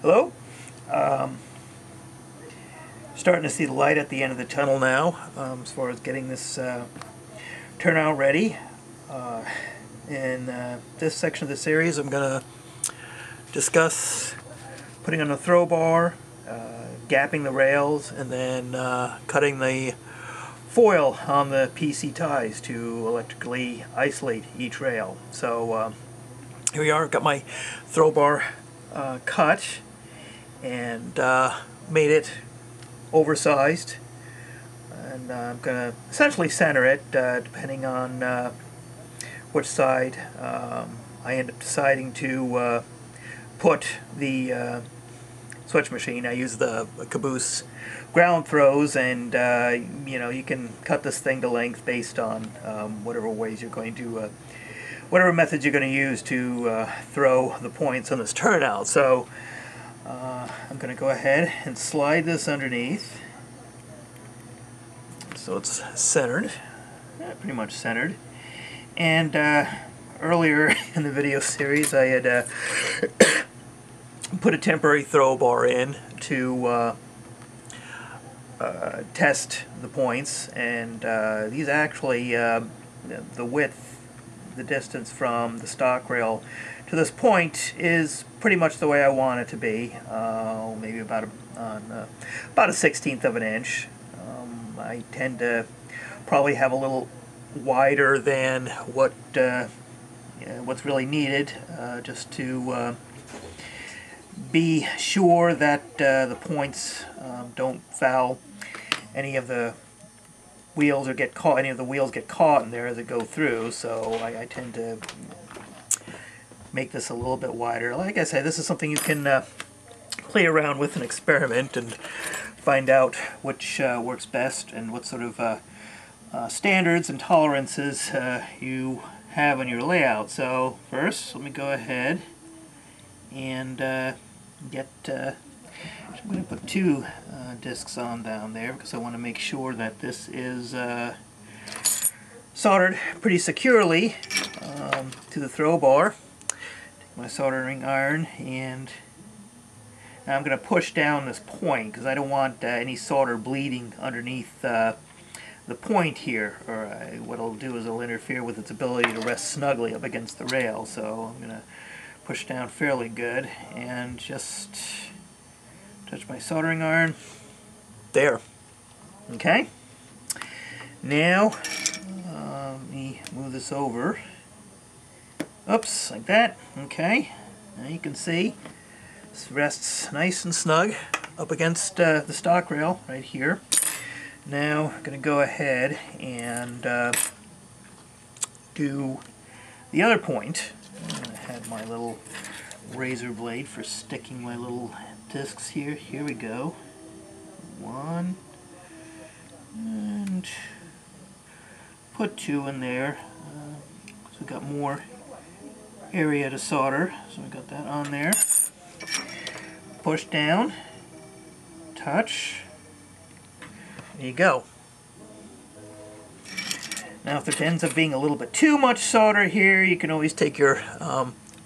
Hello? Um, Starting to see the light at the end of the tunnel now, as far as getting this turnout ready. Uh, in this section of the series, I'm going to discuss putting on a throw bar, gapping the rails, and then cutting the foil on the PC ties to electrically isolate each rail. So here we are, got my throw bar cut and made it oversized, and I'm going to essentially center it depending on which side I end up deciding to put the switch machine. I use the caboose ground throws, and you can cut this thing to length based on whatever ways you're going to whatever methods you're going to use to throw the points on this turnout. So I'm going to go ahead and slide this underneath so it's centered, pretty much centered. And earlier in the video series I had put a temporary throw bar in to test the points, and these actually, the width, the distance from the stock rail to this point is pretty much the way I want it to be. Maybe about a 1/16 of an inch. I tend to probably have a little wider than what's really needed, just to be sure that the points don't foul any of the wheels or get caught. Any of the wheels get caught in there as it go through. So I tend to make this a little bit wider. Like I said, this is something you can play around with and experiment and find out which works best and what sort of standards and tolerances you have on your layout. So first, let me go ahead and get. I'm going to put two discs on down there because I want to make sure that this is soldered pretty securely to the throw bar. Take my soldering iron, and I'm going to push down this point because I don't want any solder bleeding underneath the point here, or what it'll do is it'll interfere with its ability to rest snugly up against the rail. So I'm going to push down fairly good and just touch my soldering iron. There. Okay. Now, let me move this over. Oops, like that. Okay. Now you can see this rests nice and snug up against the stock rail right here. Now I'm going to go ahead and do the other point. I had my little razor blade for sticking my little discs here. Here we go. One, and put two in there. So we got more area to solder. So we got that on there. Push down, touch. There you go. Now if there ends up being a little bit too much solder here, you can always take your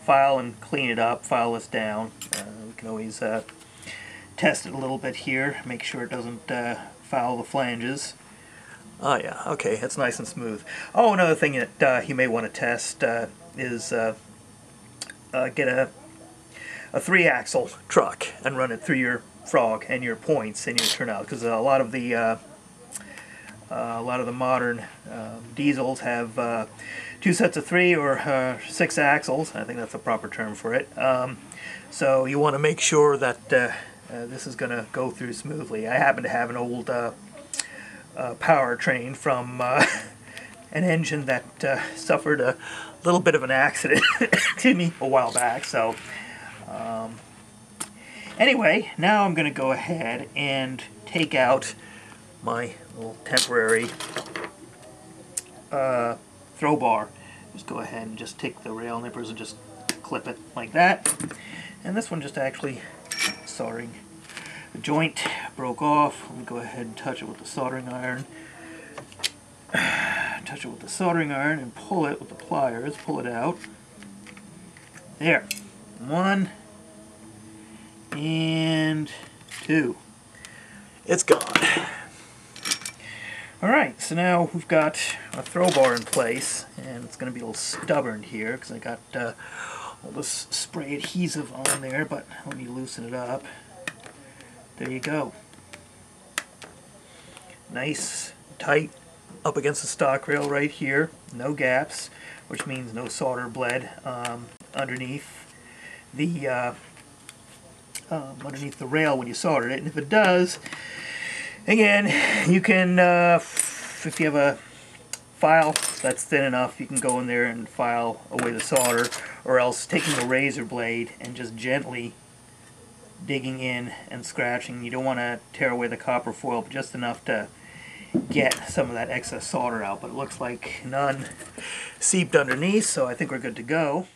file and clean it up, file this down. We can always test it a little bit here, make sure it doesn't foul the flanges. Oh yeah, okay, it's nice and smooth. Oh, another thing that you may want to test is get a 3-axle truck and run it through your frog and your points and your turnout, because a lot of the modern diesels have 2 sets of 3 or 6 axles. I think that's a proper term for it. So you want to make sure that this is going to go through smoothly. I happen to have an old powertrain from an engine that suffered a little bit of an accident to me a while back. So anyway, now I'm going to go ahead and take out my little temporary throw bar. Just go ahead and just take the rail nippers and just clip it like that. And this one just actually soldering. The joint broke off. Let me go ahead and touch it with the soldering iron. Touch it with the soldering iron and pull it with the pliers. Pull it out. There. One. 2. It's gone. Alright, so now we've got a throw bar in place, and it's going to be a little stubborn here because I got all this spray adhesive on there, but let me loosen it up. There you go. Nice, tight, up against the stock rail right here. No gaps, which means no solder bled underneath the rail when you solder it. And if it does, again, you can, if you have a file that's thin enough, you can go in there and file away the solder, or else taking a razor blade and just gently digging in and scratching. You don't want to tear away the copper foil, but just enough to get some of that excess solder out. But it looks like none seeped underneath, so I think we're good to go.